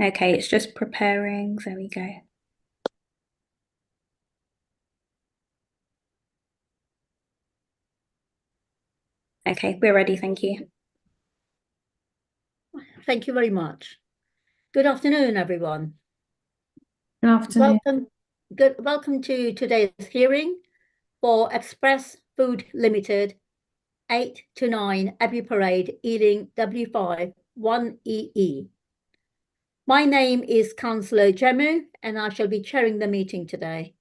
Okay, it's just preparing. There we go. Okay, we're ready. Thank you. Thank you very much. Good afternoon, everyone. Good afternoon. Welcome to today's hearing for Express Food Limited 8 to 9 Abbey Parade, Ealing W5 1EE. My name is Councillor Jemu, and I shall be chairing the meeting today.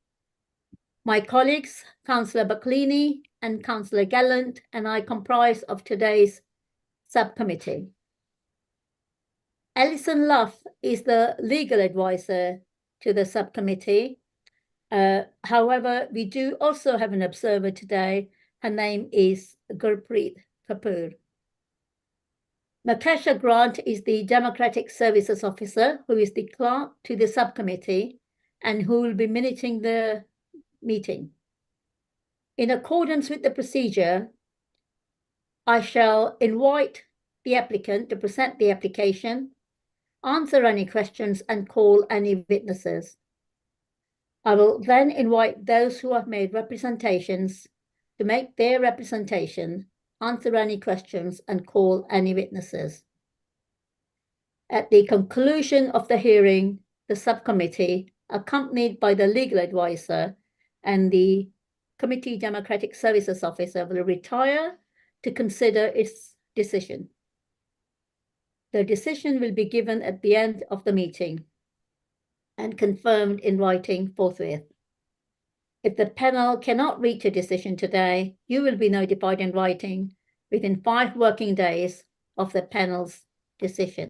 My colleagues, Councillor Baclini and Councillor Gallant, and I comprise of today's subcommittee. Alison Luff is the legal advisor to the subcommittee. However, we do also have an observer today. Her name is Gurpreet Kapoor. Natasha Grant is the Democratic Services Officer, who is the clerk to the subcommittee and who will be minuting the meeting. In accordance with the procedure, I shall invite the applicant to present the application, answer any questions, and call any witnesses. I will then invite those who have made representations to make their representation, answer any questions, and call any witnesses. At the conclusion of the hearing, the subcommittee, accompanied by the legal advisor and the Committee Democratic Services Officer, will retire to consider its decision. The decision will be given at the end of the meeting and confirmed in writing forthwith. If the panel cannot reach a decision today, you will be notified in writing within 5 working days of the panel's decision.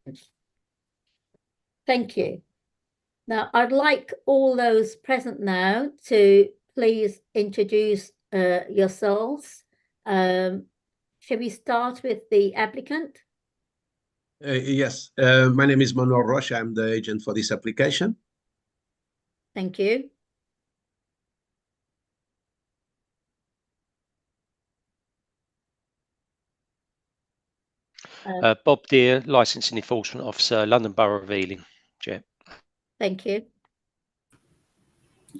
Thank you. Now, I'd like all those present now to please introduce yourselves. Shall we start with the applicant? Yes, my name is Manuel Rocha. I'm the agent for this application. Thank you. Bob Deere, Licensing Enforcement Officer, London Borough of Ealing. Chair. Thank you.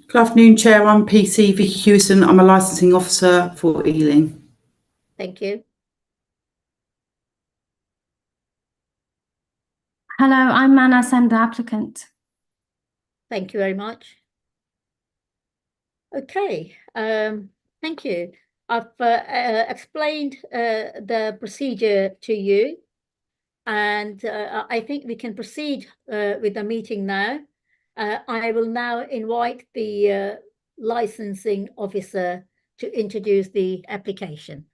Good afternoon, Chair. I'm PC Vicky Hewson. I'm a licensing officer for Ealing. Thank you. Hello, I'm Manas. I'm the applicant. Thank you very much. Okay, thank you. I've explained the procedure to you, and I think we can proceed with the meeting now. I will now invite the licensing officer to introduce the application.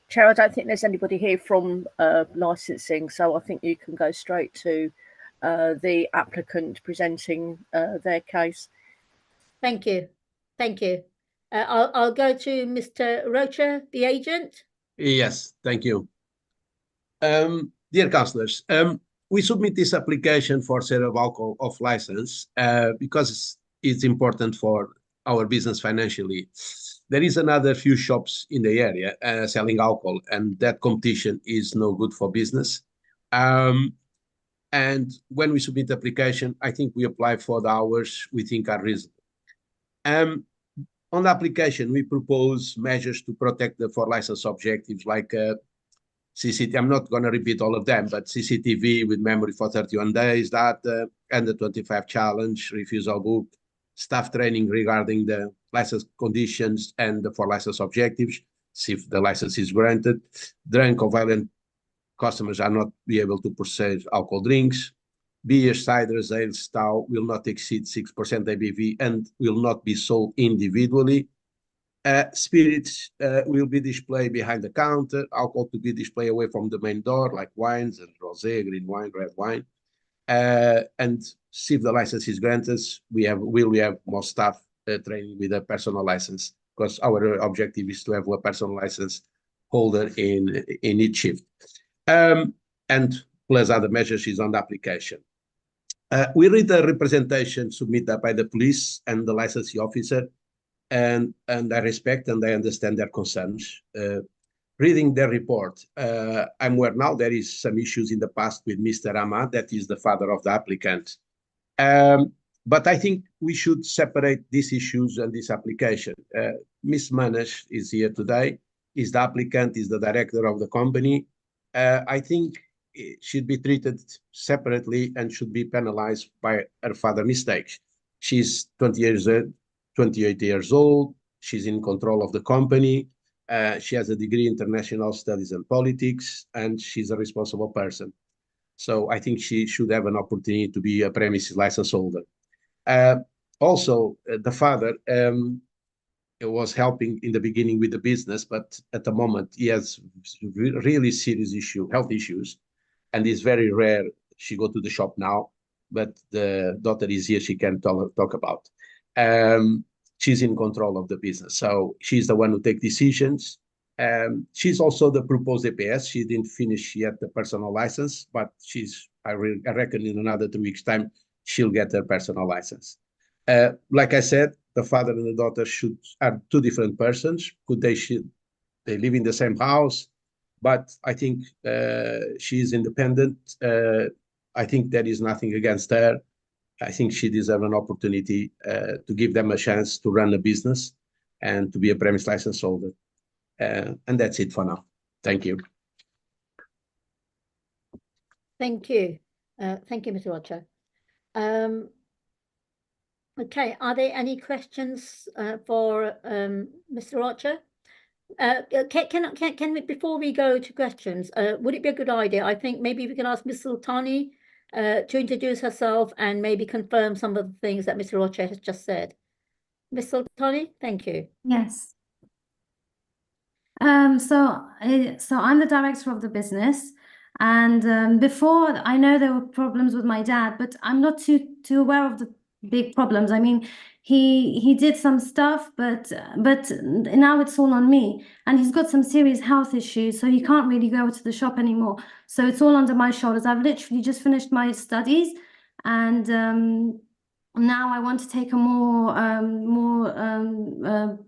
Chair, I don't think there's anybody here from licensing, so I think you can go straight to the applicant presenting their case. Thank you. Thank you. I'll go to Mr. Rocha, the agent. Yes, thank you. Dear councillors, we submit this application for sale of alcohol off license because it's important for our business financially. There is another few shops in the area selling alcohol, and that competition is no good for business. And when we submit the application, I think we apply for the hours we think are reasonable. On the application, we propose measures to protect the for license objectives like CCTV. I'm not going to repeat all of them, but CCTV with memory for 31 days, that under 25 challenge, refusal book, staff training regarding the license conditions and the for license objectives, see if the license is granted. Drunk or violent customers are not be able to purchase alcohol drinks. Beer, ciders, ale, stout will not exceed 6% ABV and will not be sold individually. Spirits will be displayed behind the counter. Alcohol to be displayed away from the main door, like wines and rosé, green wine, red wine. And see if the license is granted, we have more staff training with a personal license, because our objective is to have a personal license holder in each shift. And plus other measures is on the application. We read the representation submitted by the police and the licensing officer, and I respect and I understand their concerns. reading the report, I'm aware now there is some issues in the past with Mr. Ahmad, that is the father of the applicant. But I think we should separate these issues and this application. Ms. Manas is here today, is the applicant, is the director of the company. I think it should be treated separately and should be penalized by her father's mistakes. She's 28 years old. She's in control of the company. She has a degree in international studies and politics, and she's a responsible person. So I think she should have an opportunity to be a premises license holder. Also, the father was helping in the beginning with the business, but at the moment he has really serious health issues, and it's very rare she go to the shop now, but the daughter is here, she can talk about. She's in control of the business, so she's the one who takes decisions. She's also the proposed APS. She didn't finish yet the personal license, but I reckon in another 2 weeks' time, she'll get her personal license. Like I said, the father and the daughter are two different persons. They live in the same house, but I think she is independent. I think there is nothing against her. I think she deserves an opportunity to give them a chance to run a business and to be a premise license holder. And that's it for now. Thank you. Thank you. Thank you, Mr. Rocha. Okay, are there any questions for Mr. Rocha? Can we, before we go to questions, would it be a good idea? I think maybe we can ask Ms. Sultani to introduce herself and maybe confirm some of the things that Mr. Rocha has just said. Ms. Sultani, thank you. Yes. So I'm the director of the business, and before, I know there were problems with my dad, but I'm not too aware of the big problems. I mean, he did some stuff, but now it's all on me, and he's got some serious health issues, so he can't really go to the shop anymore. So it's all under my shoulders. I've literally just finished my studies, and now I want to take a more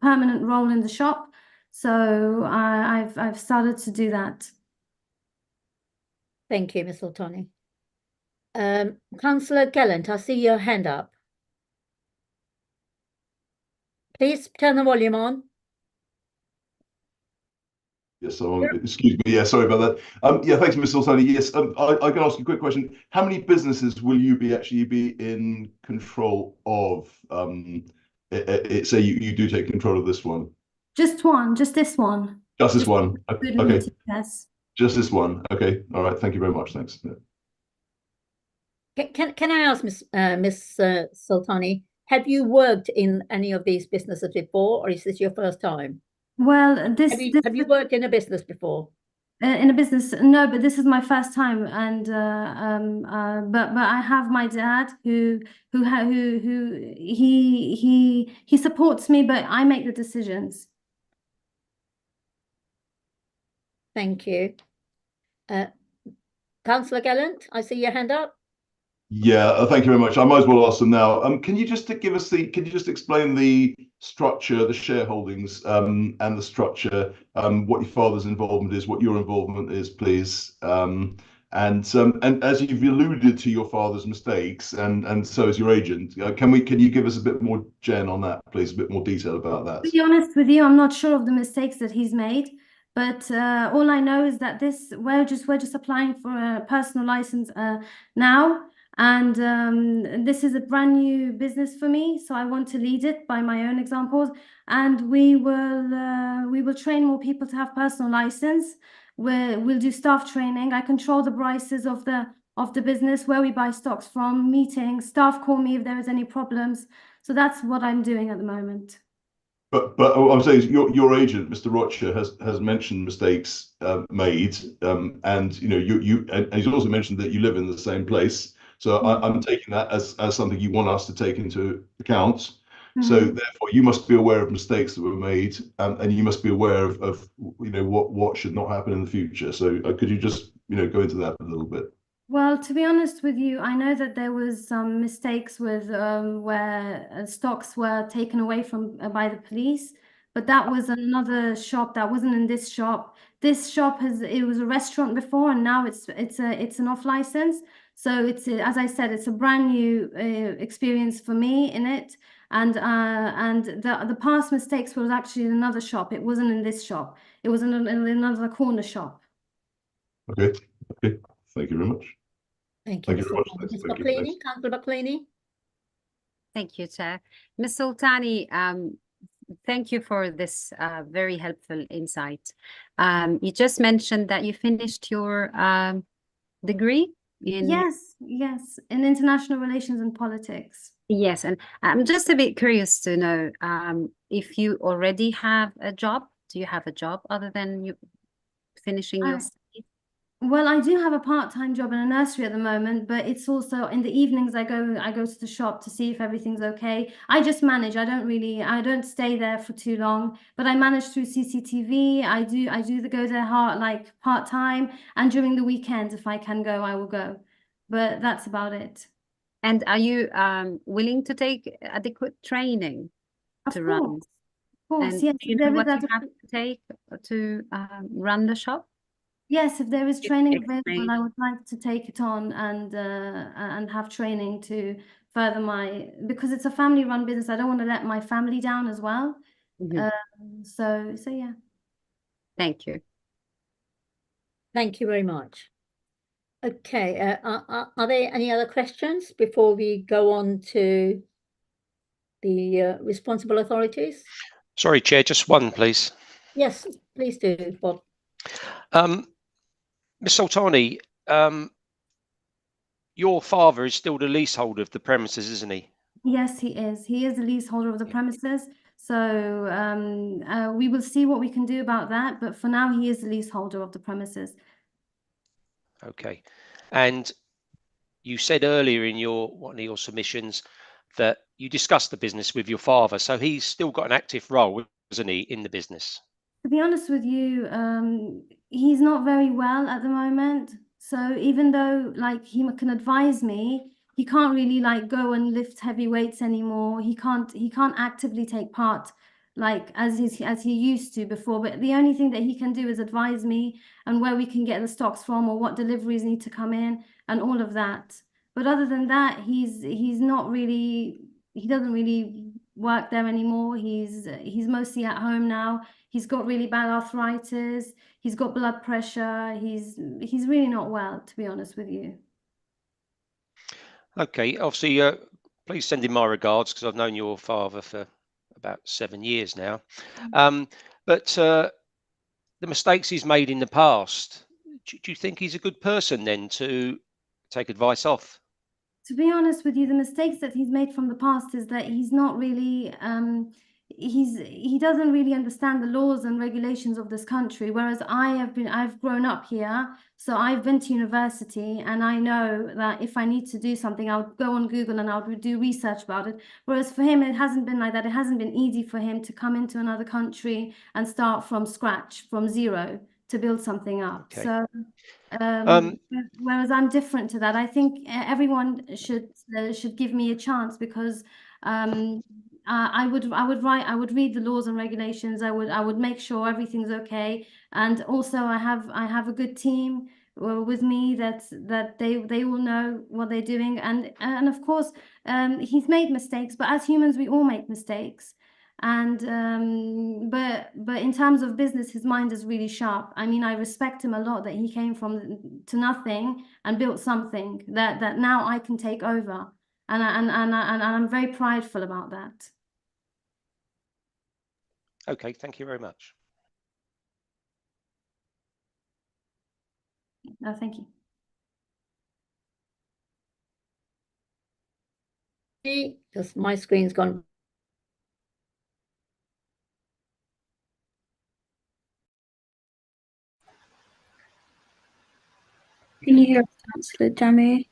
permanent role in the shop. So I've started to do that. Thank you, Ms. Sultani. Councillor Gallant, I see your hand up. Please turn the volume on. Yes, so excuse me. Yeah, sorry about that. Yeah, thanks, Ms. Sultani. Yes, I can ask you a quick question. How many businesses will you actually be in control of? Say you do take control of this one. Just one, just this one. Just this one. Okay. Yes. Just this one. Okay. All right. Thank you very much. Thanks. Yeah. Can I ask Ms. Sultani, have you worked in any of these businesses before, or is this your first time? Well, have you worked in a business before? In a business, no, but this is my first time, and but I have my dad who he supports me, but I make the decisions. Thank you. Councillor Gallant, I see your hand up. Yeah, thank you very much. I might as well ask them now. Can you just explain the structure, the shareholdings, and the structure, what your father's involvement is, what your involvement is, please? And as you've alluded to your father's mistakes, and so is your agent, can you give us a bit more, Jen, on that, please, a bit more detail about that? To be honest with you, I'm not sure of the mistakes that he's made, but all I know is that we're just applying for a personal license now. And this is a brand new business for me, so I want to lead it by my own examples. And we will train more people to have personal license. We'll do staff training. I control the prices of the business, where we buy stocks from, meetings. Staff call me if there is any problems. So that's what I'm doing at the moment. But I'm saying your agent, Mr. Rocha, has mentioned mistakes made, and and he's also mentioned that you live in the same place. So I'm taking that as something you want us to take into account. Mm-hmm. So therefore, you must be aware of mistakes that were made, and you must be aware of what should not happen in the future. So could you just go into that a little bit? Well, to be honest with you, I know that there was some mistakes with where stocks were taken away by the police. but that was another shop that wasn't in this shop. This shop it was a restaurant before, and now it's an off license. So it's as I said, it's a brand new experience for me in it. And the past mistakes was actually in another shop. It wasn't in this shop. It was in another corner shop. Okay. Okay. Thank you very much. Thank you, Thank you very much. Ms. Thank you, Bucklini, thanks. Councillor Bucklini. Thank you, Chair. Ms. Sultani, thank you for this very helpful insight. You just mentioned that you finished your degree in... Yes, in international relations and politics. Yes, and I'm just a bit curious to know if you already have a job. Do you have a job other than you finishing your studies? Well, I do have a part-time job in a nursery at the moment, but it's also in the evenings I go to the shop to see if everything's okay. I just manage. I don't stay there for too long, but I manage through CCTV. I go there like part-time, and during the weekends, if I can go, I will go. But that's about it. And are you willing to take adequate training to run? Of course, And yes. do you know what you have to take to run the shop? Yes, if there is training Explain. available, I would like to take it on and have training to further because it's a family-run business. I don't want to let my family down as well. So yeah. Thank you. Thank you very much. Okay, are there any other questions before we go on to the responsible authorities? Sorry, Chair, just one, please. Yes, please do, Bob. Ms. Sultani, your father is still the leaseholder of the premises, isn't he? Yes, he is. He is the leaseholder of the premises. So we will see what we can do about that. But for now, he is the leaseholder of the premises. Okay. And you said earlier in one of your submissions that you discussed the business with your father. So he's still got an active role, isn't he, in the business? To be honest with you, he's not very well at the moment. So even though like he can advise me, he can't really like go and lift heavy weights anymore. He can't actively take part like as he used to before. But the only thing that he can do is advise me and where we can get the stocks from or what deliveries need to come in and all of that. But other than that, he doesn't really work there anymore. He's mostly at home now. He's got really bad arthritis. He's got blood pressure. He's really not well, to be honest with you. Okay. Obviously, please send him my regards because I've known your father for about 7 years now. But the mistakes he's made in the past, do you think he's a good person then to take advice off? To be honest with you, the mistakes that he's made from the past is that he's not really he doesn't really understand the laws and regulations of this country, whereas I've grown up here, so I've been to university and I know that if I need to do something, I'll go on Google and I'll do research about it. Whereas for him, it hasn't been like that. It hasn't been easy for him to come into another country and start from scratch, from zero, to build something up. Okay. So whereas I'm different to that. I think everyone should give me a chance because I would read the laws and regulations. I would make sure everything's okay, and also I have a good team with me that they will know what they're doing, and of course he's made mistakes, but as humans we all make mistakes. And but in terms of business, his mind is really sharp. I mean, I respect him a lot that he came from to nothing and built something that now I can take over, and I'm very prideful about that. Okay, thank you very much. No, thank you. Because my screen's gone. Can you hear us, Councillor Jammu?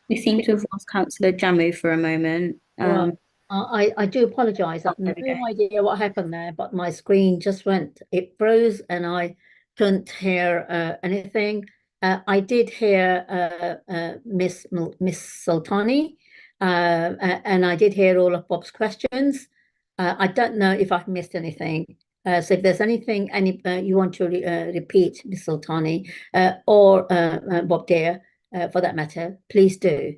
We seem to have lost Councillor Jammu for a moment. Right. I do apologise. I have there we no go. idea what happened there, but my screen just it froze and I couldn't hear anything. I did hear Miss Sultani, and I did hear all of Bob's questions. I don't know if I've missed anything. So if there's anything you want to repeat, Miss Sultani, or Bob Deere, for that matter, please do.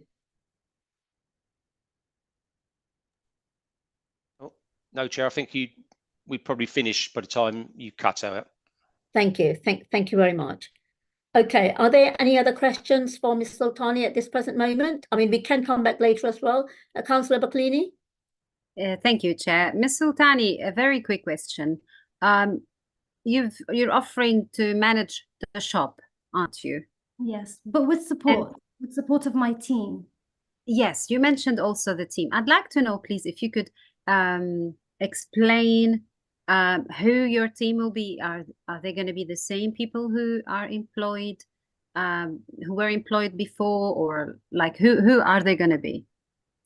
Oh, no, Chair. I think we probably finished by the time you cut out. Thank you. Thank you very much. Okay, are there any other questions for Ms. Sultani at this present moment? I mean, we can come back later as well. Councillor Baklini? Thank you, Chair. Ms. Sultani, a very quick question. You're offering to manage the shop, aren't you? Yes, but with support of my team. Yes, you mentioned also the team. I'd like to know, please, if you could explain who your team will be. Are they going to be the same people who are employed, who were employed before, or like who are they going to be?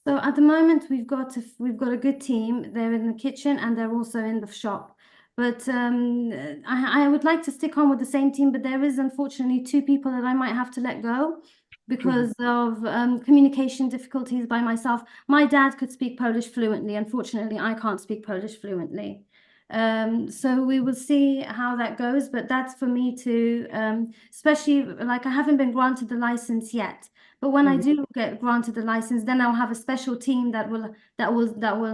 So at the moment we've got a good team. They're in the kitchen and they're also in the shop. But I would like to stick on with the same team, but there is unfortunately 2 people that I might have to let go because of communication difficulties by myself. My dad could speak Polish fluently. Unfortunately, I can't speak Polish fluently. So we will see how that goes, but that's for me to, especially like I haven't been granted the license yet. But when I do get granted the license, then I'll have a special team that will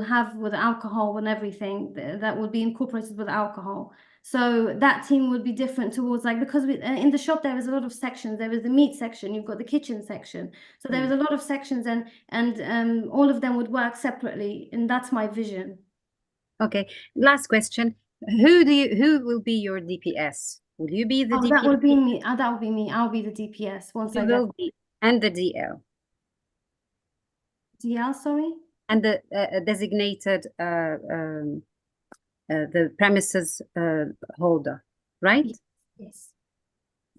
have with alcohol and everything that will be incorporated with alcohol. So that team would be different towards like, because in the shop there is a lot of sections. There is the meat section, you've got the kitchen section. So there is a lot of sections and all of them would work separately, and that's my vision. Okay, last question. Who will be your DPS? Will you be the DPS? That will be me. That will be me. I'll be the DPS once I get. And the DL. DL, sorry? And the designated the premises holder, right? Yes.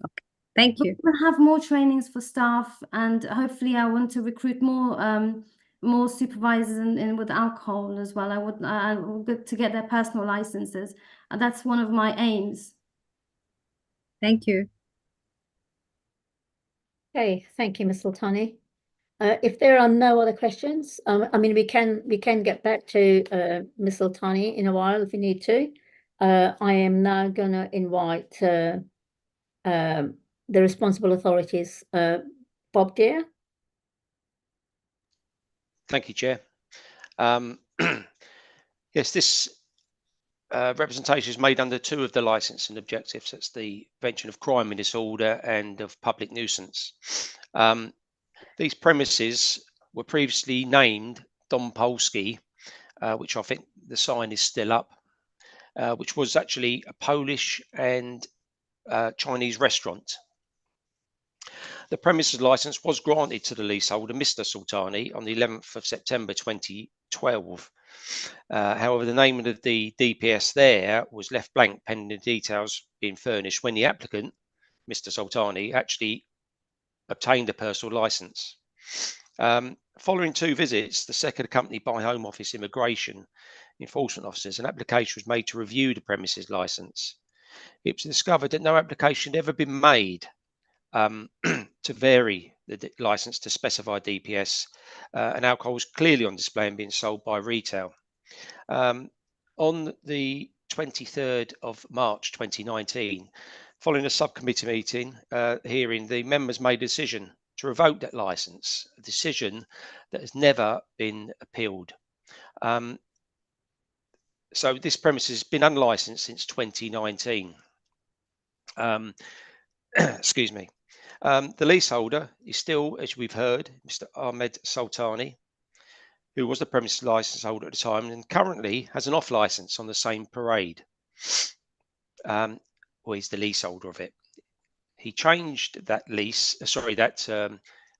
Okay, thank you. We'll have more trainings for staff, and hopefully I want to recruit more supervisors in with alcohol as well. I would to get their personal licenses. And that's one of my aims. Thank you. Okay, thank you, Ms. Sultani. If there are no other questions, I mean, we can get back to Ms. Sultani in a while if we need to. I am now going to invite the responsible authorities. Bob Deere. Thank you, Chair. Yes, this representation is made under 2 of the licensing objectives. That's the prevention of crime and disorder and of public nuisance. These premises were previously named Dom Polski, which I think the sign is still up, which was actually a Polish and Chinese restaurant. The premises license was granted to the leaseholder, Mr. Sultani, on the 11th of September 2012. However, the name of the DPS there was left blank pending the details being furnished when the applicant, Mr. Sultani, actually obtained a personal license. Following 2 visits, the second accompanied by Home Office Immigration Enforcement Officers, an application was made to review the premises license. It was discovered that no application had ever been made to vary the license to specify DPS, and alcohol was clearly on display and being sold by retail. On the 23rd of March 2019, following a subcommittee meeting hearing, the members made a decision to revoke that license, a decision that has never been appealed. So this premises has been unlicensed since 2019. Excuse me. The leaseholder is still, as we've heard, Mr. Ahmed Sultani, who was the premises license holder at the time and currently has an off license on the same parade. Or he's the leaseholder of it. He changed that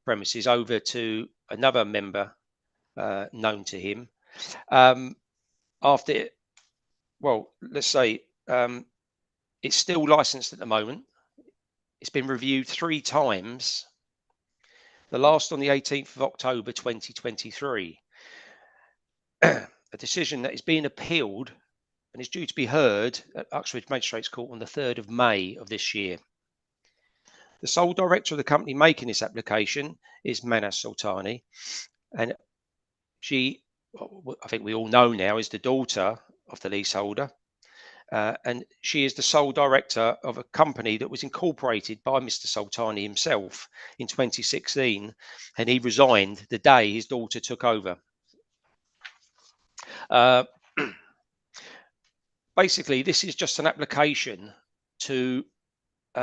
premises over to another member known to him after, well, let's say it's still licensed at the moment. It's been reviewed 3 times, the last on the 18th of October 2023. A decision that is being appealed and is due to be heard at Uxbridge Magistrates Court on the 3rd of May of this year. The sole director of the company making this application is Manas Sultani, and she, I think we all know now, is the daughter of the leaseholder, and she is the sole director of a company that was incorporated by Mr. Sultani himself in 2016, and he resigned the day his daughter took over. Basically, this is just an application to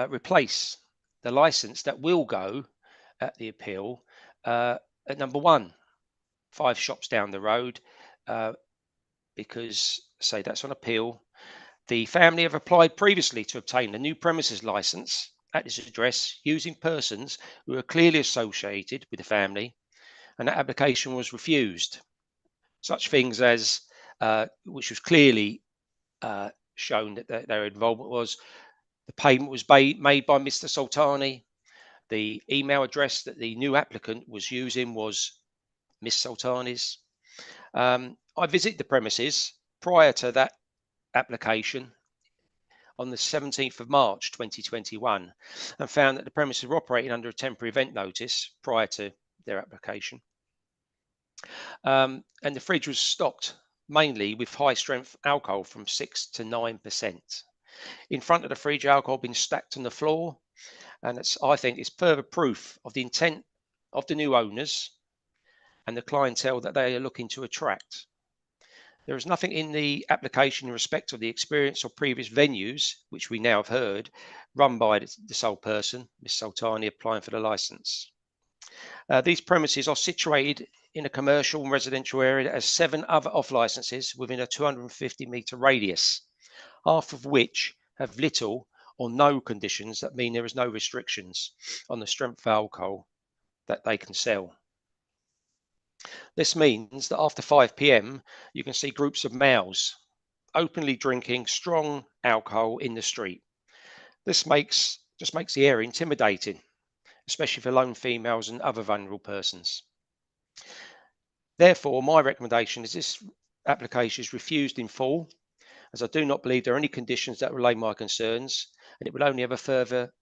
replace the license that will go at the appeal at number 1, 5 shops down the road, because, say, that's on appeal. The family have applied previously to obtain a new premises license at this address using persons who are clearly associated with the family, and that application was refused. Such things as, which was clearly shown that their involvement was, the payment was made by Mr. Sultani, the email address that the new applicant was using was Miss Sultani's. I visited the premises prior to that application on the 17th of March 2021 and found that the premises were operating under a temporary event notice prior to their application. And the fridge was stocked mainly with high strength alcohol from 6 to 9%. In front of the fridge, alcohol being stacked on the floor, and I think it's further proof of the intent of the new owners and the clientele that they are looking to attract. There is nothing in the application in respect of the experience or previous venues, which we now have heard, run by the sole person, Ms. Sultani, applying for the license. These premises are situated in a commercial and residential area that has 7 other off licenses within a 250-metre radius, half of which have little or no conditions that mean there is no restrictions on the strength of alcohol that they can sell. This means that after 5 p.m, you can see groups of males openly drinking strong alcohol in the street. This just makes the area intimidating, especially for lone females and other vulnerable persons. Therefore, my recommendation is this application is refused in full, as I do not believe there are any conditions that relay my concerns, and it will only have a further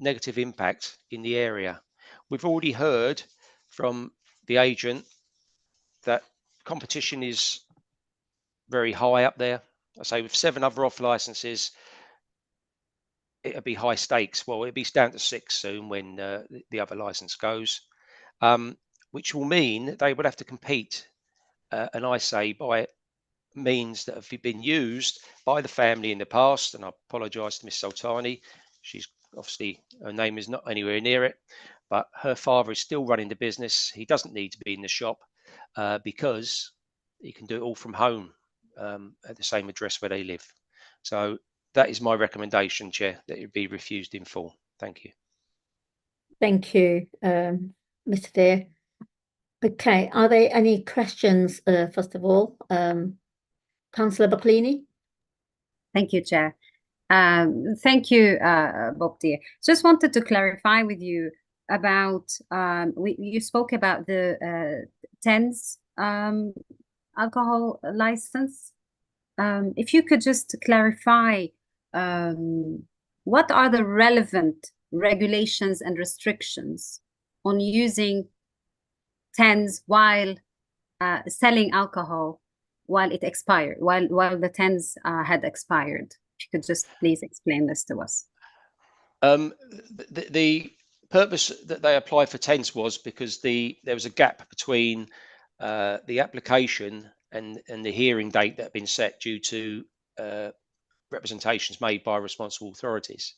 negative impact in the area. We've already heard from the agent that competition is very high up there. I say with 7 other off licenses, it'll be high stakes. Well, it'll be down to 6 soon when the other license goes, which will mean that they would have to compete, and I say by means that have been used by the family in the past. And I apologise to Miss Sultani. She's obviously, her name is not anywhere near it, but her father is still running the business. He doesn't need to be in the shop because he can do it all from home at the same address where they live. So that is my recommendation, Chair, that it be refused in full. Thank you. Thank you, Mr. Dear. Okay, are there any questions, first of all? Councillor Boccolini? Thank you, Chair. Thank you, Bob Dear. Just wanted to clarify with you about, you spoke about the TENS alcohol license. If you could just clarify, what are the relevant regulations and restrictions on using TENS while selling alcohol while it expired, while the TENS had expired? If you could just please explain this to us. The purpose that they applied for TENS was because there was a gap between the application and the hearing date that had been set due to representations made by responsible authorities.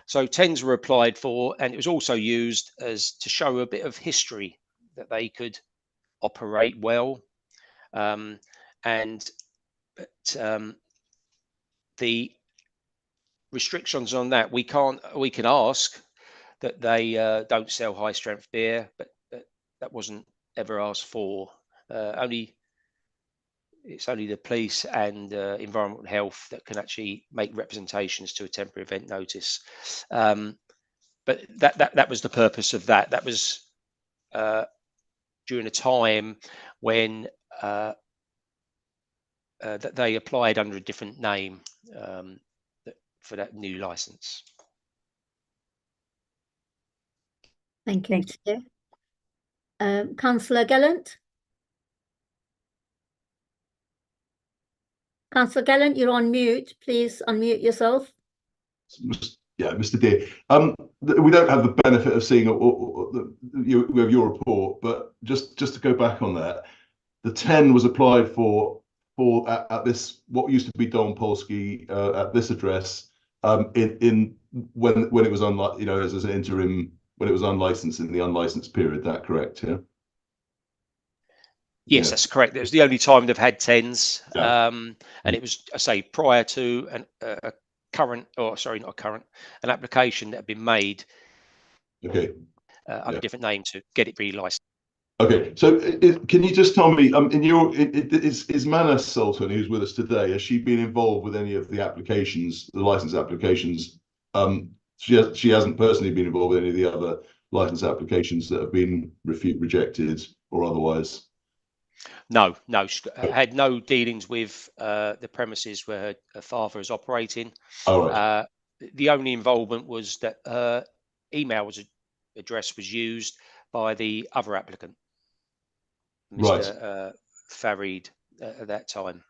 So TENS were applied for, and it was also used as to show a bit of history that they could operate well. The restrictions on that, we can ask that they don't sell high strength beer, but that wasn't ever asked for. It's only the police and environmental health that can actually make representations to a temporary event notice. But that was the purpose of that. That was during a time when that they applied under a different name for that new license. Thank you, Mr. Chair. Councillor Gallant? Councillor Gallant, you're on mute. Please unmute yourself. Yeah, Mr. Deere. We don't have the benefit of seeing your report, but just to go back on that, the 10 was applied for at this what used to be Dom Polski at this address in when it was as an interim, when it was unlicensed in the unlicensed period. That correct? Yeah. Yes, Yeah. that's correct. It was the only time they've had 10s, Yeah. and it was, I say, prior to a current, or sorry, not a current, an application that had been made Okay. under a different name to get it relicensed. Okay, so can you just tell me, is Manas Sultan, who's with us today, has she been involved with any of the applications, the license applications? She hasn't personally been involved with any of the other license applications that have been rejected or otherwise? No, she had no dealings with the premises where her father is operating. All right. The only involvement was that her email address was used by the other applicant, Mr. Farid, at that time.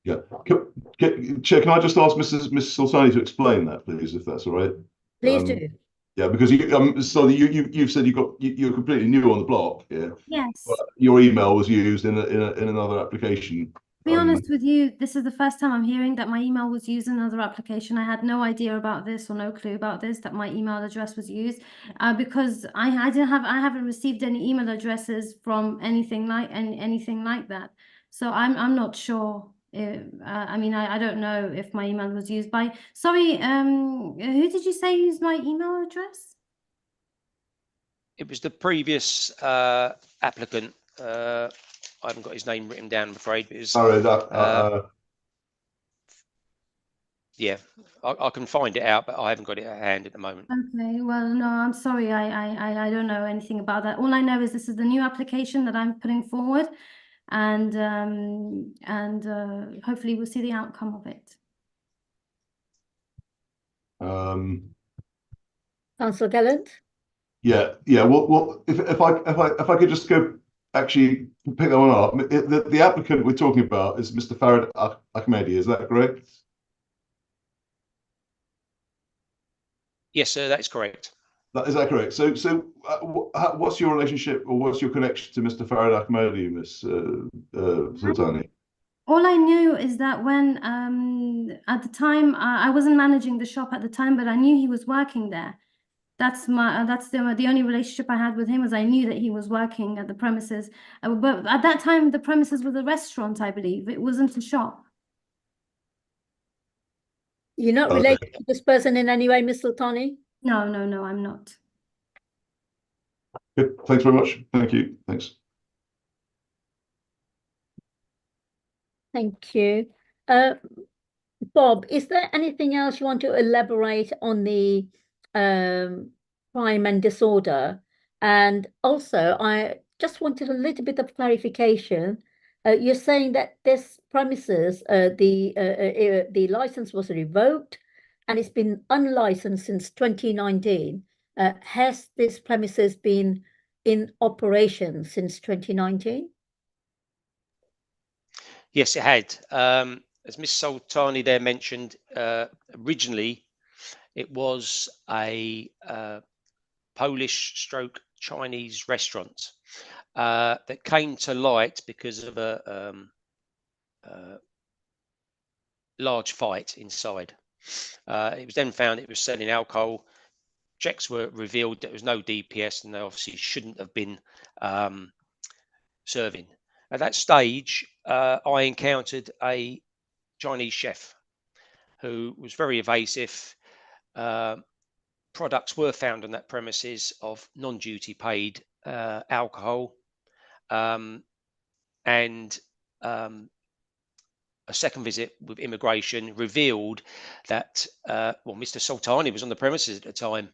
Yeah. Chair, can I just ask Mrs. Sultani to explain that, please, if that's all right? Please do. Yeah, because you've said you're completely new on the block. Yeah. Yes. But your email was used in another application. To be honest with you, this is the first time I'm hearing that my email was used in another application. I had no idea about this or no clue about this, that my email address was used, because I haven't received any email addresses from anything like that. So I'm not sure. I don't know if my email was used by. Sorry, who did you say used my email address? It was the previous applicant. I haven't got his name written down, I'm afraid. But it was, yeah, I can find it out, but I haven't got it at hand at the moment. Okay, well, no, I'm sorry. I don't know anything about that. All I know is this is the new application that I'm putting forward, and hopefully we'll see the outcome of it. Councillor Gallant? Yeah. Well, if I could just go actually pick that one up. The applicant we're talking about is Mr. Farid Ahmedi. Is that correct? Yes, sir, that is correct. Is that correct? So what's your relationship or what's your connection to Mr. Farid Ahmedi, Miss Sultani? All I knew is that when at the time I wasn't managing the shop at the time, but I knew he was working there. That's the only relationship I had with him, was I knew that he was working at the premises. But at that time, the premises was a restaurant, I believe. It wasn't a shop. You're not related to this person in any way, Miss Sultani? No, I'm not. Good. Thanks very much. Thank you. Thanks. Thank you. Bob, is there anything else you want to elaborate on the crime and disorder? And also, I just wanted a little bit of clarification. You're saying that this premises, the license was revoked and it's been unlicensed since 2019. Has this premises been in operation since 2019? Yes, it had. As Ms. Sultani there mentioned, originally it was a Polish/Chinese restaurant that came to light because of a large fight inside. It was then found it was selling alcohol. Checks were revealed that there was no DPS, and they obviously shouldn't have been serving. At that stage, I encountered a Chinese chef who was very evasive. Products were found on that premises of non-duty paid alcohol, and a second visit with immigration revealed that Mr. Sultani was on the premises at the time.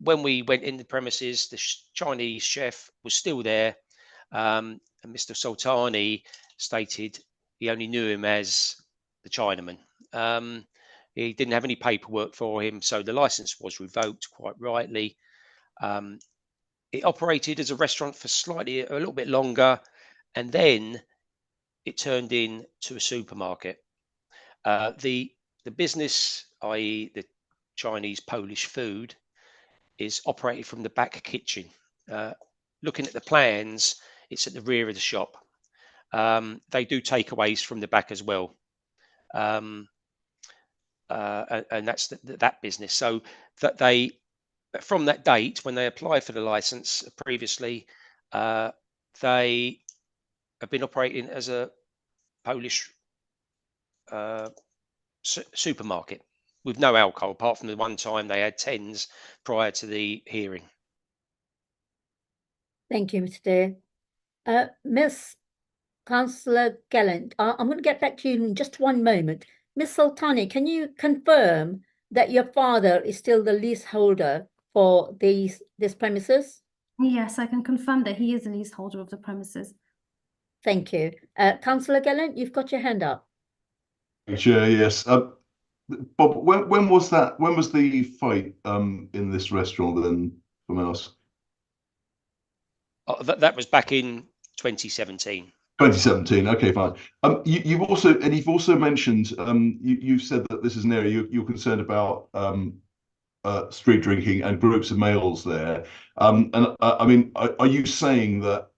When we went in the premises, the Chinese chef was still there, and Mr. Sultani stated he only knew him as the Chinaman. He didn't have any paperwork for him, so the license was revoked quite rightly. It operated as a restaurant for a little bit longer, and then it turned into a supermarket. The business, i.e. the Chinese Polish food, is operated from the back kitchen. Looking at the plans, it's at the rear of the shop. They do takeaways from the back as well. And that's that business. So that from that date, when they applied for the license previously, they have been operating as a Polish supermarket with no alcohol, apart from the one time they had 10s prior to the hearing. Thank you, Mr. Dear. Ms. Councillor Gallant, I'm going to get back to you in just one moment. Ms. Sultani, can you confirm that your father is still the leaseholder for this premises? Yes, I can confirm that he is the leaseholder of the premises. Thank you. Councillor Gallant, you've got your hand up. Chair, yes. Bob, when was that? When was the fight in this restaurant then, for Mouse? That was back in 2017. 2017. Okay, fine. You've also mentioned you've said that this is an area you're concerned about street drinking and groups of males there. I mean, are you saying that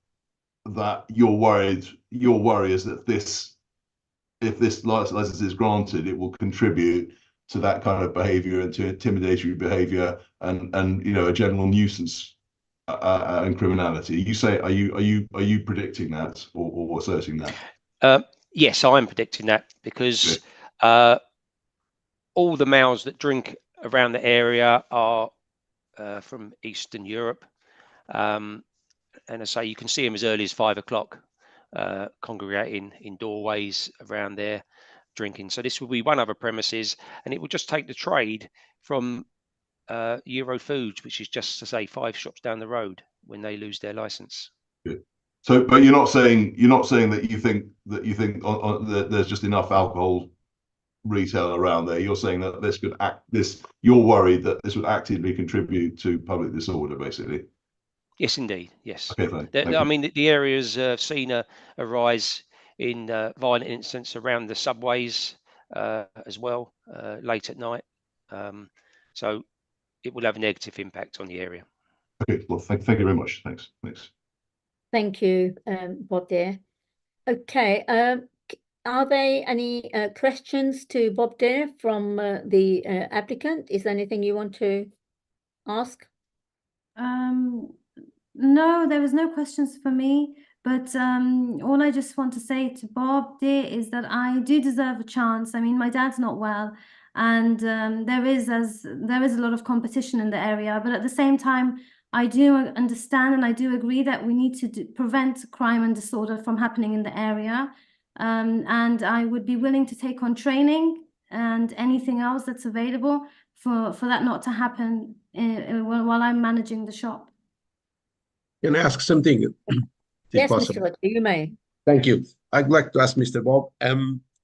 your worry is that if this license is granted, it will contribute to that kind of behaviour and to intimidatory behaviour and a general nuisance and criminality? Are you predicting that or asserting that? Yes, I'm predicting that because all the males that drink around the area are from Eastern Europe, and I say you can see them as early as 5 o'clock. Congregating in doorways around there drinking. So this will be one other premises, and it will just take the trade from Euro Foods, which is just to say 5 shops down the road when they lose their license. Good. So, but you're not saying that you think that there's just enough alcohol retail around there. You're saying that you're worried that this would actively contribute to public disorder, basically. Yes, indeed. Yes. Okay, fine. I mean, the area's seen a rise in violent incidents around the subways as well, late at night. So it will have a negative impact on the area. Okay, well, thank you very much. Thanks. Thank you, Bob Dear. Okay, are there any questions to Bob Dear from the applicant? Is there anything you want to ask? No, there was no questions for me, but all I just want to say to Bob Dear is that I do deserve a chance. I mean, my dad's not well, and there is a lot of competition in the area, but at the same time, I do understand and I do agree that we need to prevent crime and disorder from happening in the area, and I would be willing to take on training and anything else that's available for that not to happen while I'm managing the shop. Can I ask something? Yes, possible? Mr. Roger, you may. Thank you. I'd like to ask Mr. Bob,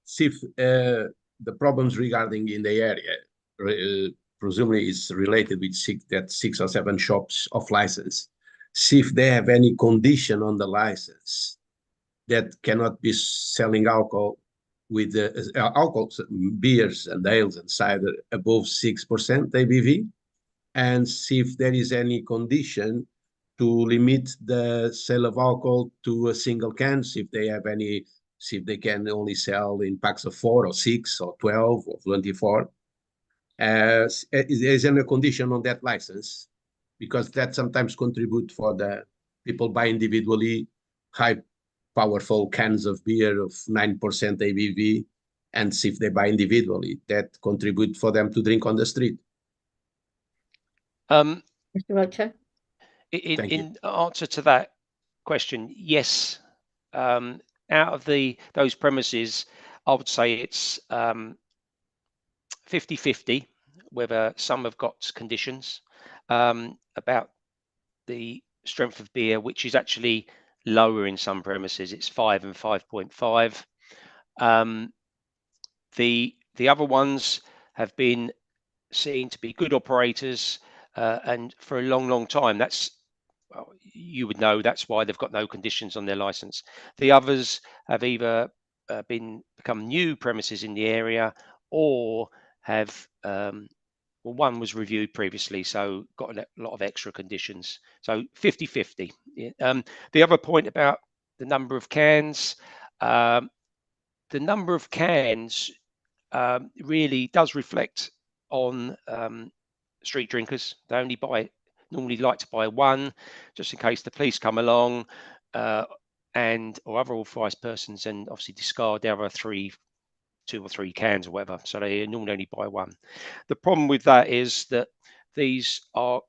see if the problems regarding in the area, presumably is related with 6 or 7 shops of license. See if they have any condition on the license that cannot be selling alcohol with beers and ales and cider above 6% ABV, and see if there is any condition to limit the sale of alcohol to a single can, see if they can only sell in packs of 4 or 6 or 12 or 24. Is there any condition on that license? Because that sometimes contribute for the people buy individually high powerful cans of beer of 9% ABV, and see if they buy individually, that contribute for them to drink on the street. Mr. Roger? In answer to that question, yes. Out of those premises, I would say it's 50-50, whether some have got conditions about the strength of beer, which is actually lower in some premises. It's 5 and 5.5. The other ones have been seen to be good operators, and for a long time. Well, you would know that's why they've got no conditions on their license. The others have either become new premises in the area, or have well, one was reviewed previously, so got a lot of extra conditions. So 50-50. The other point about the number of cans, the number of cans really does reflect on street drinkers. They only normally like to buy one, just in case the police come along, or other authorised persons, and obviously discard the other 2 or 3 cans or whatever. So they normally only buy one. The problem with that is that these are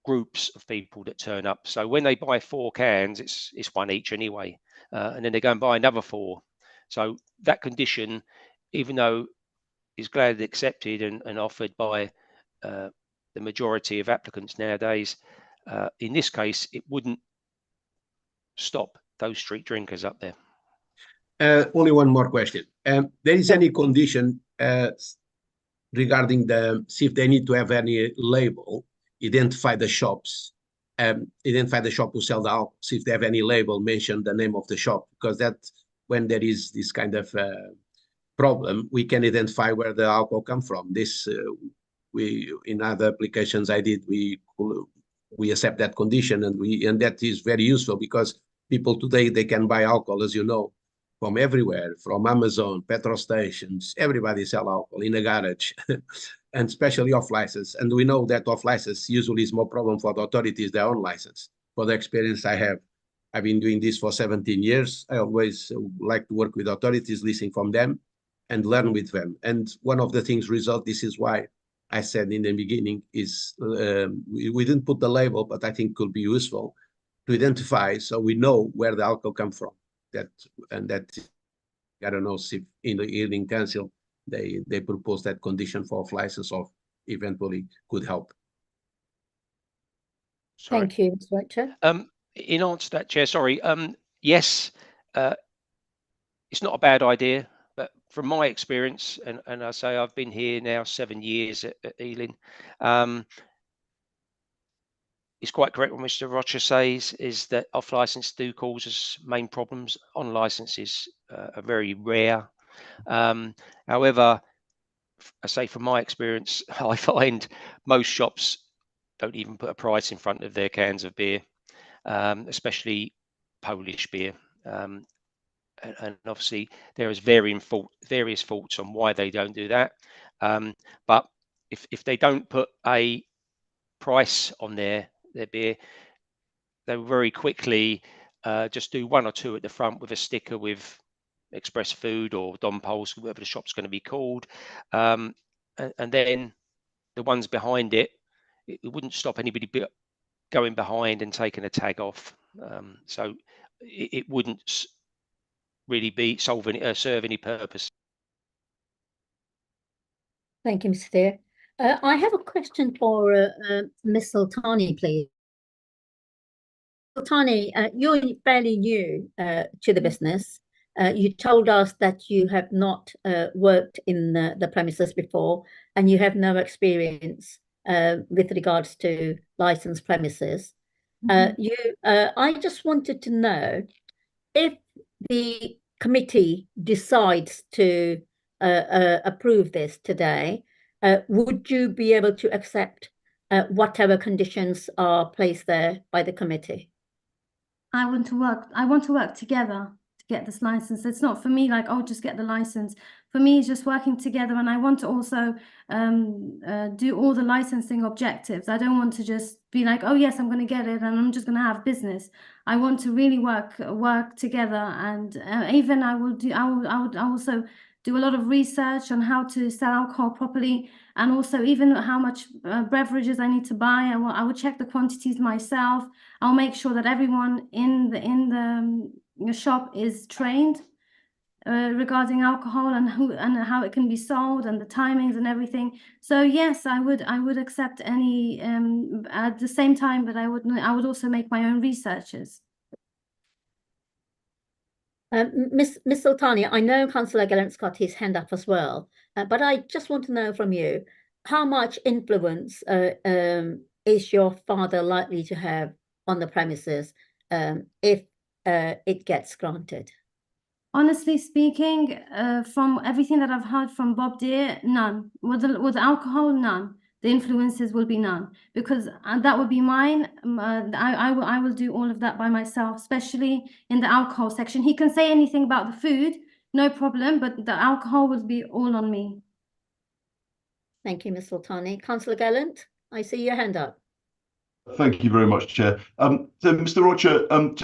groups of people that turn up. So when they buy 4 cans, it's one each anyway, and then they go and buy another 4. So that condition, even though is gladly accepted and offered by the majority of applicants nowadays, in this case, it wouldn't stop those street drinkers up there. Only one more question. There is any condition regarding see if they need to have any label, identify the shops, identify the shop who sell the alcohol, see if they have any label, mention the name of the shop, because that when there is this kind of problem, we can identify where the alcohol come from. This we in other applications I did, we accept that condition, and that is very useful, because people today, they can buy alcohol, as you know, from everywhere, from Amazon, petrol stations. Everybody sell alcohol in a garage, and especially off license. And we know that off license usually is more problem for the authorities their own license. For the experience I have, I've been doing this for 17 years. I always like to work with authorities, listen from them and learn with them. And one of the things this is why I said in the beginning is we didn't put the label, but I think could be useful to identify, so we know where the alcohol come from. That I don't know if in the Ealing Council they propose that condition for off license, or eventually could help. Sorry. Thank you, Mr. Rocha. In answer to that, Chair, sorry. Yes, it's not a bad idea, but from my experience, and I say I've been here now 7 years at Ealing, it's quite correct what Mr. Rocha says, is that off license do cause us main problems. On licenses are very rare. However, I say from my experience, I find most shops don't even put a price in front of their cans of beer, especially Polish beer. And obviously there is various faults on why they don't do that. But if they don't put a price on their beer, they will very quickly just do 1 or 2 at the front with a sticker with Express Food or Don Pulse, whatever the shop's going to be called, and then the ones behind it wouldn't stop anybody going behind and taking a tag off. So it wouldn't really serve any purpose. Thank you, Mr. Thayer. I have a question for Ms. Sultani, please. Sultani, you're fairly new to the business. You told us that you have not worked in the premises before, and you have no experience with regards to licensed premises. I just wanted to know if the committee decides to approve this today, would you be able to accept whatever conditions are placed there by the committee? I want to work together to get this license. It's not for me like, oh, just get the license. For me, it's just working together, and I want to also do all the licensing objectives. I don't want to just be like, oh yes, I'm going to get it and I'm just going to have business. I want to really work together, and even I would also do a lot of research on how to sell alcohol properly, and also even how much beverages I need to buy. I will check the quantities myself. I'll make sure that everyone in the shop is trained regarding alcohol and how it can be sold and the timings and everything. So yes, I would accept any at the same time, but I would also make my own researches. Miss Sultani, I know Councillor Gallant's got his hand up as well, but I just want to know from you, how much influence is your father likely to have on the premises if it gets granted? Honestly speaking, from everything that I've heard from Bob Deere, none. With alcohol, none. The influences will be none, because that would be mine. I will do all of that by myself, especially in the alcohol section. He can say anything about the food, no problem, but the alcohol will be all on me. Thank you, Ms. Sultani. Councillor Gallant, I see your hand up. Thank you very much, Chair. So, Mr. Rocher, I'm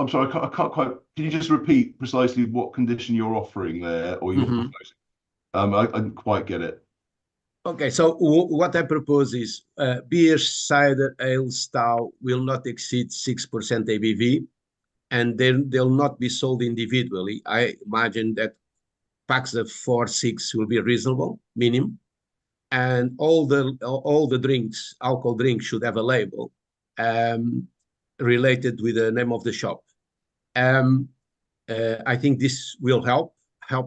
sorry, I can't quite. Can you just repeat precisely what condition you're offering there, or you're proposing? I didn't quite get it. Okay, so what I propose is beer, cider, ale, stout will not exceed 6% ABV, and then they'll not be sold individually. I imagine that packs of 4, 6 will be reasonable, minimum. And all the drinks, alcohol drinks, should have a label related with the name of the shop. I think this will help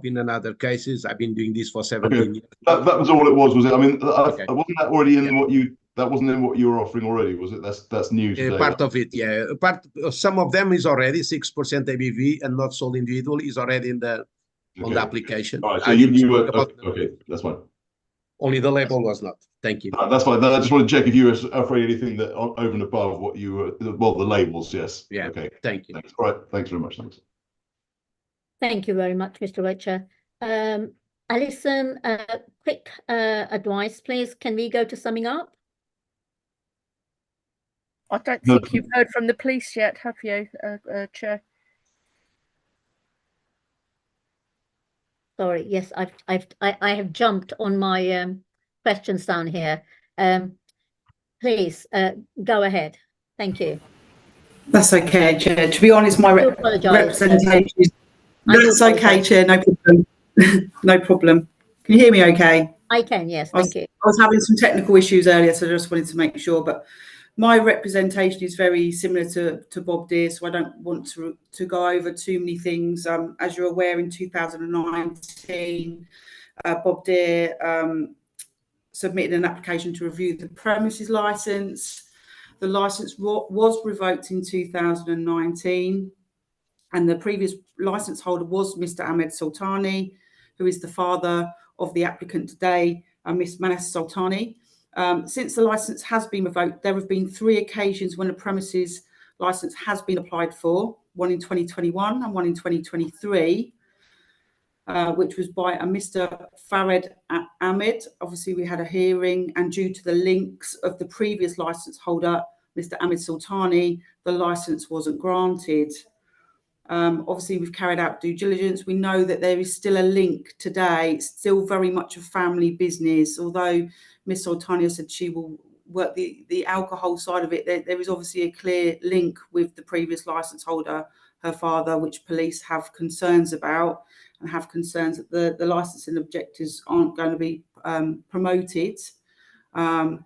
in another cases. I've been doing this for 17 years. That was all it was it? I mean, Okay. Wasn't that already in what you? That wasn't in what you were offering already, was it? That's new today. Part of it, yeah. Some of them is already 6% ABV and not sold individually, is already in the on the application. All right, so you were okay. That's fine. Only the label was not. Thank you. That's fine. I just want to check if you were offering anything that over and above what you were. Well, the labels, yes. Yeah. Okay. Thank you. Thanks. All right. Thanks very much. Thanks. Thank you very much, Mr. Rocher. Alison, quick advice, please. Can we go to summing up? I don't think you've heard from the police yet, have you, Chair? Sorry, yes, I have jumped on my questions down here. Please go ahead. Thank you. That's okay, Chair. To be honest, my representation is... That's okay, Chair, no problem. No problem. Can you hear me okay? I can, yes, thank you. I was having some technical issues earlier, so I just wanted to make sure, but my representation is very similar to Bob Deere, so I don't want to go over too many things. As you're aware, in 2019, Bob Deere submitted an application to review the premises licence. The licence was revoked in 2019, and the previous licence holder was Mr. Ahmed Sultani, who is the father of the applicant today, Miss Manas Sultani. Since the licence has been revoked, there have been 3 occasions when a premises licence has been applied for, one in 2021 and one in 2023, which was by a Mr. Farid Ahmed. Obviously, we had a hearing, and due to the links of the previous licence holder, Mr. Ahmed Sultani, the licence wasn't granted. Obviously, we've carried out due diligence. We know that there is still a link today. It's still very much a family business. Although Miss Sultani said she will work the alcohol side of it, there is obviously a clear link with the previous licence holder, her father, which police have concerns about, and have concerns that the licensing objectives aren't going to be promoted. In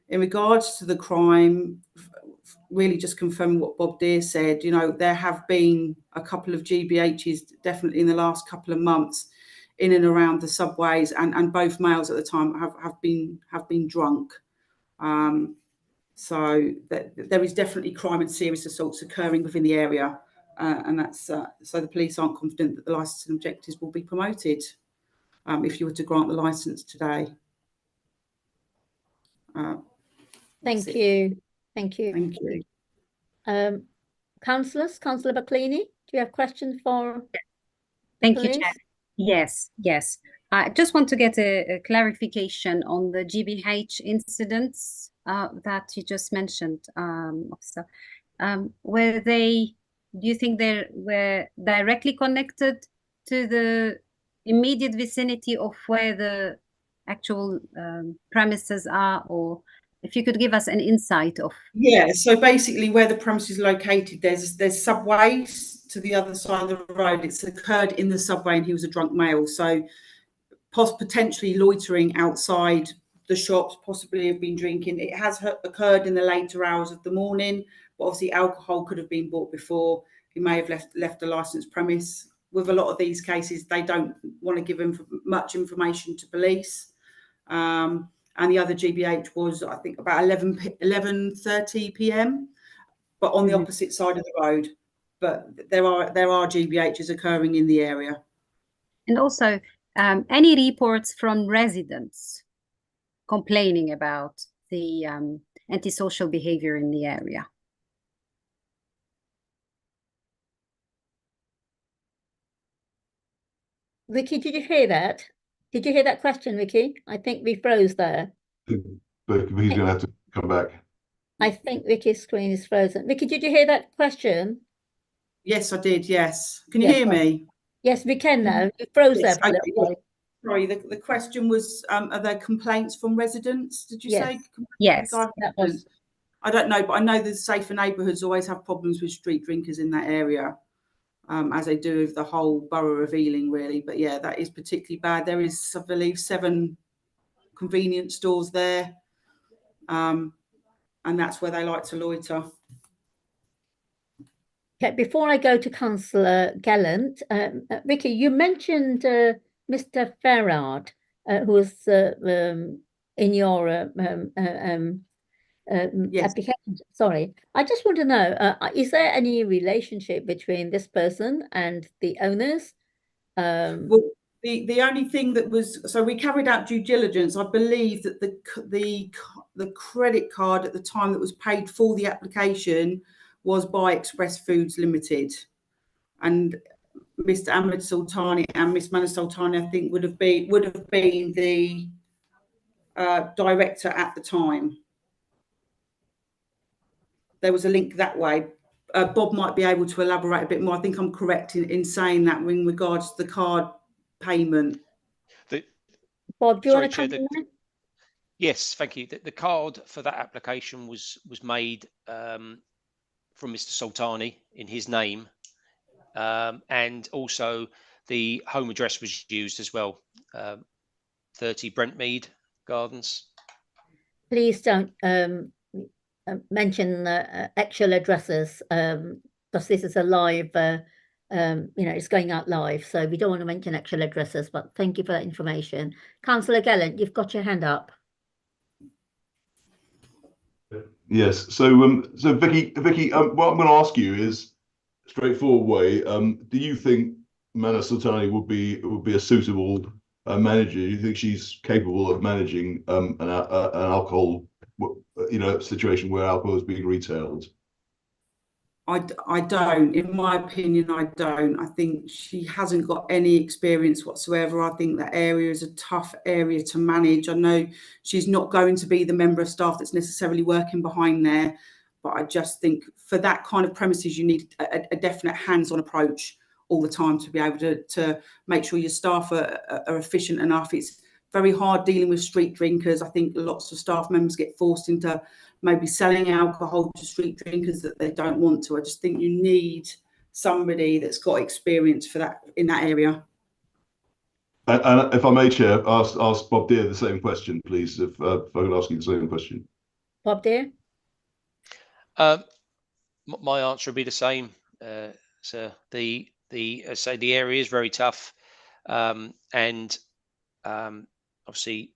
regards to the crime, really just confirming what Bob Deere said, you know, there have been a couple of GBHs definitely in the last couple of months in and around the subways, and both males at the time have been drunk. So there is definitely crime and serious assaults occurring within the area, and that's so the police aren't confident that the licensing objectives will be promoted if you were to grant the licence today. Thank you. Thank you. Thank you. Councillors, Councillor Baclini, do you have questions for Thank police? you, Chair. Yes. I just want to get a clarification on the GBH incidents that you just mentioned, Officer. Do you think they were directly connected to the immediate vicinity of where the actual premises are, or if you could give us an insight of... Yeah, so basically where the premise is located, there's subways to the other side of the road. It's occurred in the subway, and he was a drunk male. So potentially loitering outside the shops, possibly have been drinking. It has occurred in the later hours of the morning, but obviously alcohol could have been bought before. he may have left a licensed premise. With a lot of these cases, they don't want to give much information to police. And the other GBH was, I think, about 11:30 p.m., but on the opposite side of the road. But there are GBHs occurring in the area. And also, any reports from residents complaining about the antisocial behavior in the area? Vicky, did you hear that? Did you hear that question, Vicky? I think we froze there. But he's going to have to come back. I think Vicky's screen is frozen. Vicky, did you hear that question? Yes, I did. Yes. Can you Yes, hear me? Yes, we can now. You froze Yes, there. okay. Sorry, the question was, are there complaints from residents? Did you say? Yes, that was. I don't know, but I know the safer neighbourhoods always have problems with street drinkers in that area, as they do with the whole borough of Ealing, really. But yeah, that is particularly bad. There is, I believe, 7 convenience stores there, and that's where they like to loiter. Okay, before I go to Councillor Gallant, Vicky, you mentioned Mr. Ferrard, who was in your Yes. application. Sorry, I just want to know, is there any relationship between this person and the owners? Well, the only thing that was, so we carried out due diligence. I believe that the credit card at the time that was paid for the application was by Express Foods Limited, and Mr. Ahmed Sultani and Miss Mana Sultani, I think, would have been the director at the time. There was a link that way. Bob might be able to elaborate a bit more. I think I'm correct in saying that in regards to the card payment. Bob, do you want to come in there? Yes, thank you. The card for that application was made from Mr. Sultani in his name, and also the home address was used as well, 30 Brentmead Gardens. Please don't mention actual addresses, because this is a live, it's going out live, so we don't want to mention actual addresses, but thank you for that information. Councillor Gallant, you've got your hand up. Yes, so Vicky, what I'm going to ask you is straightforward way. Do you think Mana Sultani would be a suitable manager? Do you think she's capable of managing an alcohol, situation where alcohol is being retailed? I don't. In my opinion, I don't. I think she hasn't got any experience whatsoever. I think that area is a tough area to manage. I know she's not going to be the member of staff that's necessarily working behind there, but I just think for that kind of premises, you need a definite hands-on approach all the time to be able to make sure your staff are efficient enough. It's very hard dealing with street drinkers. I think lots of staff members get forced into maybe selling alcohol to street drinkers that they don't want to. I just think you need somebody that's got experience for that in that area. And if I may, Chair, ask Bob Deere the same question, please. If I could ask you the same question. Bob Deere? My answer would be the same, sir. The area is very tough, and obviously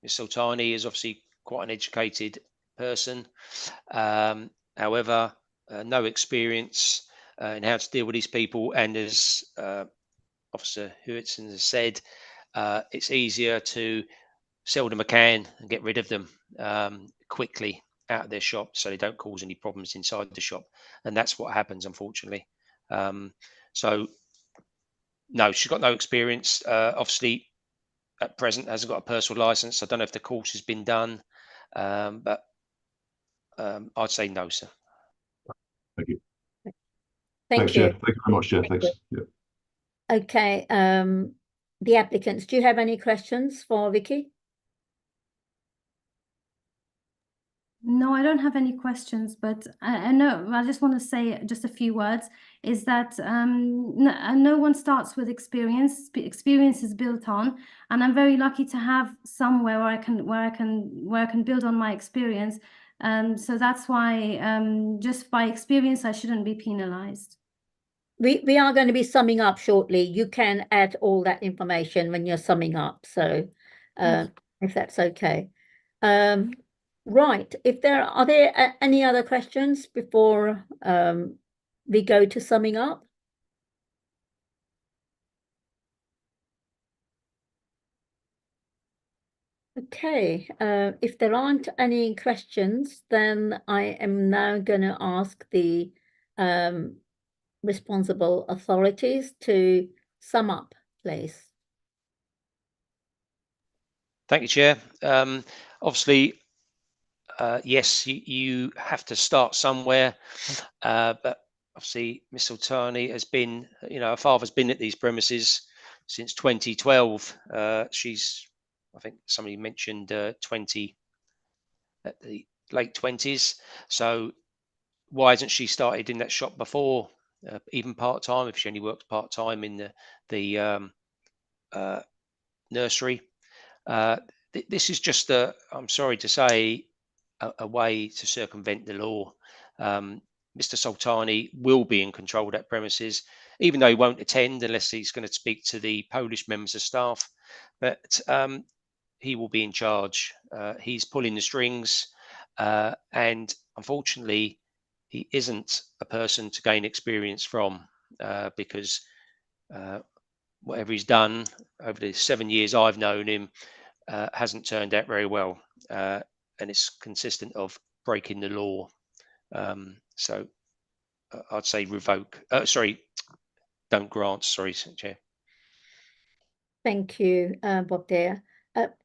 Ms. Sultani is obviously quite an educated person, however, no experience in how to deal with these people, and as Officer Hewitson has said, it's easier to sell them a can and get rid of them quickly out of their shop so they don't cause any problems inside the shop, and that's what happens, unfortunately. So no, she's got no experience. Obviously at present hasn't got a personal license. I don't know if the course has been done, but I'd say no, sir. Thank you. Thank you. Chair. Thank you very much, Chair. Thanks. Yeah. Okay, the applicants, do you have any questions for Vicky? No, I don't have any questions, but I know I just want to say just a few words. Is that no one starts with experience. Experience is built on, and I'm very lucky to have somewhere where I can build on my experience. So that's why just by experience I shouldn't be penalized. we are going to be summing up shortly. You can add all that information when you're summing up. So if that's okay. Right. If are there any other questions before we go to summing up? Okay, if there aren't any questions, then I am now going to ask the responsible authorities to sum up, please. Thank you, Chair. Obviously, yes, you have to start somewhere, but obviously Miss Sultani has been, her father's been at these premises since 2012. She's, I think somebody mentioned 20 at the late 20s. So why hasn't she started in that shop before, even part-time, if she only works part-time in the nursery? This is just I'm sorry to say, a way to circumvent the law. Mr. Sultani will be in control of that premises, even though he won't attend unless he's going to speak to the Polish members of staff. But he will be in charge. He's pulling the strings, and unfortunately, he isn't a person to gain experience from, because whatever he's done over the 7 years I've known him hasn't turned out very well, and it's consistent of breaking the law. So I'd say revoke. Sorry, don't grant. Sorry, Chair. Thank you, Bogdir.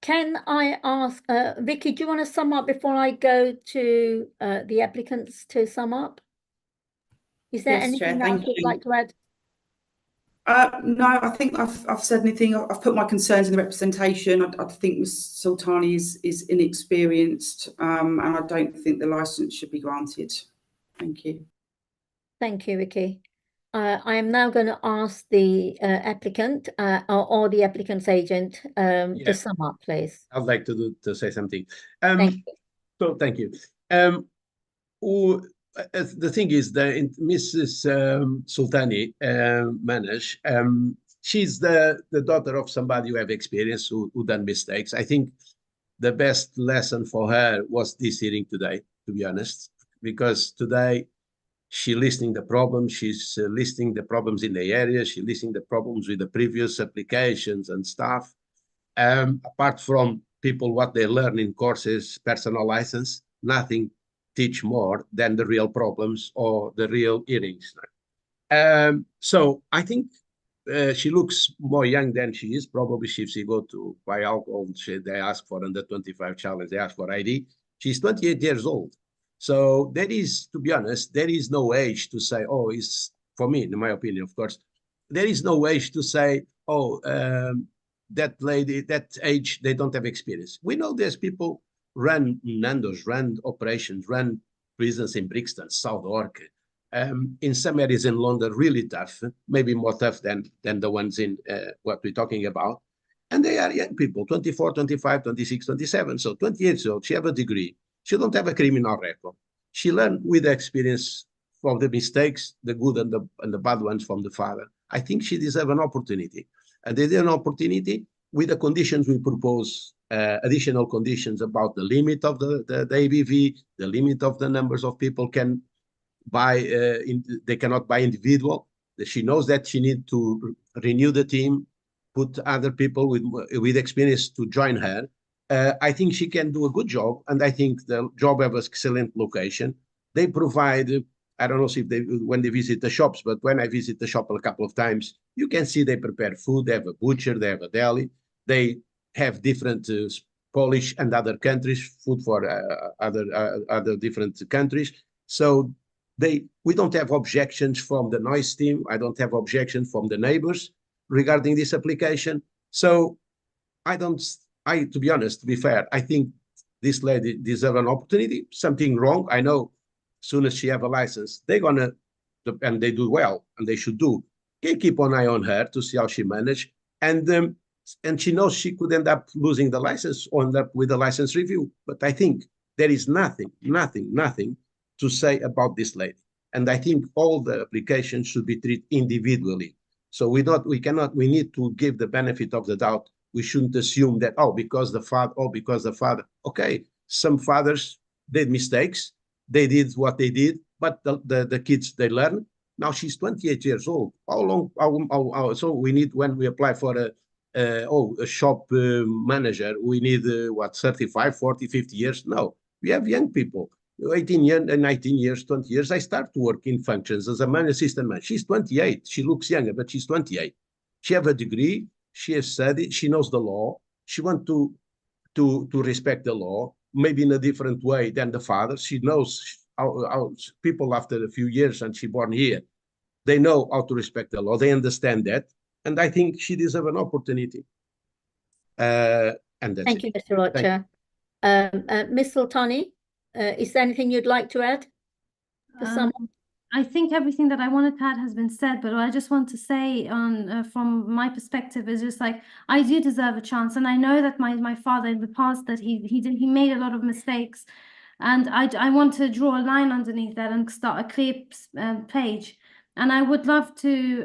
Can I ask, Vicky, do you want to sum up before I go to the applicants to sum up? Is there Yes, Chair, anything else you'd like to add? No, I think I've said anything. I've put my concerns in the representation. I think Ms. Sultani is inexperienced, and I don't think the licence should be granted. Thank you. Thank you, Vicky. I am now going to ask the applicant or the applicant's agent to sum up, please. I'd like to say something. Thank you. So thank you. The thing is that Mrs. Sultani Manesh, she's the daughter of somebody who have experience, who done mistakes. I think the best lesson for her was this hearing today, to be honest, because today she's listing the problems, she's listing the problems in the area, she's listing the problems with the previous applications and stuff. Apart from people, what they learn in courses, personal license, nothing teach more than the real problems or the real hearings. So I think she looks more young than she is. Probably if she go to buy alcohol, they ask for under 25 challenge, they ask for ID. She's 28 years old. So there is, to be honest, there is no age to say, oh, it's, for me, in my opinion, of course, there is no age to say, oh, that lady, that age, they don't have experience. We know there's people run Nando's, run operations, run prisons in Brixton, Southwark, in some areas in London, really tough, maybe more tough than the ones in what we're talking about. And they are young people, 24, 25, 26, 27. So 20 years old, she have a degree. She don't have a criminal record. She learned with experience from the mistakes, the good and the bad ones from the father. I think she deserves an opportunity. And they deserve an opportunity with the conditions we propose, additional conditions about the limit of the ABV, the limit of the numbers of people can buy, they cannot buy individual. She knows that she needs to renew the team, put other people with experience to join her. I think she can do a good job, and I think the job have an excellent location. They provide, I don't know if they, when they visit the shops, but when I visit the shop a couple of times, you can see they prepare food. They have a butcher, they have a deli, they have different Polish and other countries, food for other different countries. So we don't have objections from the noise team. I don't have objections from the neighbors regarding this application. So to be honest, to be fair, I think this lady deserves an opportunity. Something wrong, I know. As soon as she have a license, they're gonna, and they do well, and they should do. Can keep an eye on her to see how she manage, and she knows she could end up losing the license or end up with a license review. But I think there is nothing to say about this lady. And I think all the applications should be treated individually. So we need to give the benefit of the doubt. We shouldn't assume that, because the father, okay, some fathers did mistakes, they did what they did, but the kids, they learn. Now she's 28 years old. So we need, when we apply for a shop manager, we need 35, 40, 50 years? No, we have young people, 18 years, 19 years, 20 years. I start to work in functions as a assistant man. She's 28. She looks younger, but she's 28. She have a degree. She has studied. She knows the law. She wants to respect the law, maybe in a different way than the father. She knows how people, after a few years, and she born here, they know how to respect the law. They understand that. And I think she deserves an opportunity. And that's Thank you, Mr. Rocha. Ms. Sultani, is there anything you'd like to add? I think everything that I wanted to add has been said, but what I just want to say from my perspective is just like, I do deserve a chance. And I know that my father in the past, that he made a lot of mistakes. And I want to draw a line underneath that and start a clear page. And I would love to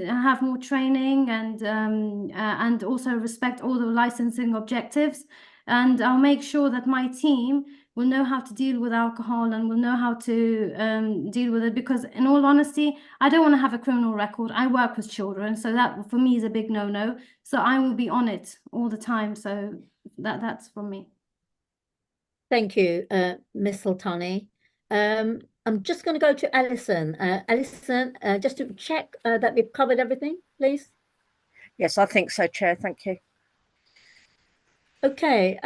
have more training and also respect all the licensing objectives. And I'll make sure that my team will know how to deal with alcohol and will know how to deal with it. Because in all honesty, I don't want to have a criminal record. I work with children, so that for me is a big no-no. So I will be on it all the time. So that's from me. Thank you, Ms. Sultani. I'm just going to go to Alison. Alison, just to check that we've covered everything, please. Yes, I think so, Chair. Thank you. Okay.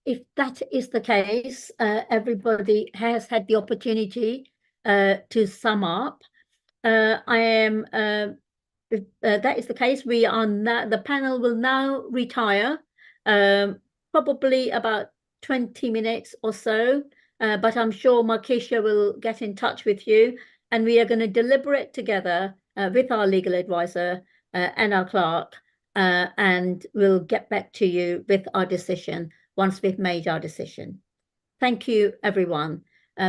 If that is the case, everybody has had the opportunity to sum up. If that is the case, we are now, the panel will now retire, probably about 20 minutes or so. But I'm sure Markeisha will get in touch with you, and we are going to deliberate together with our legal advisor and our clerk, and we'll get back to you with our decision once we've made our decision. Thank you, everyone.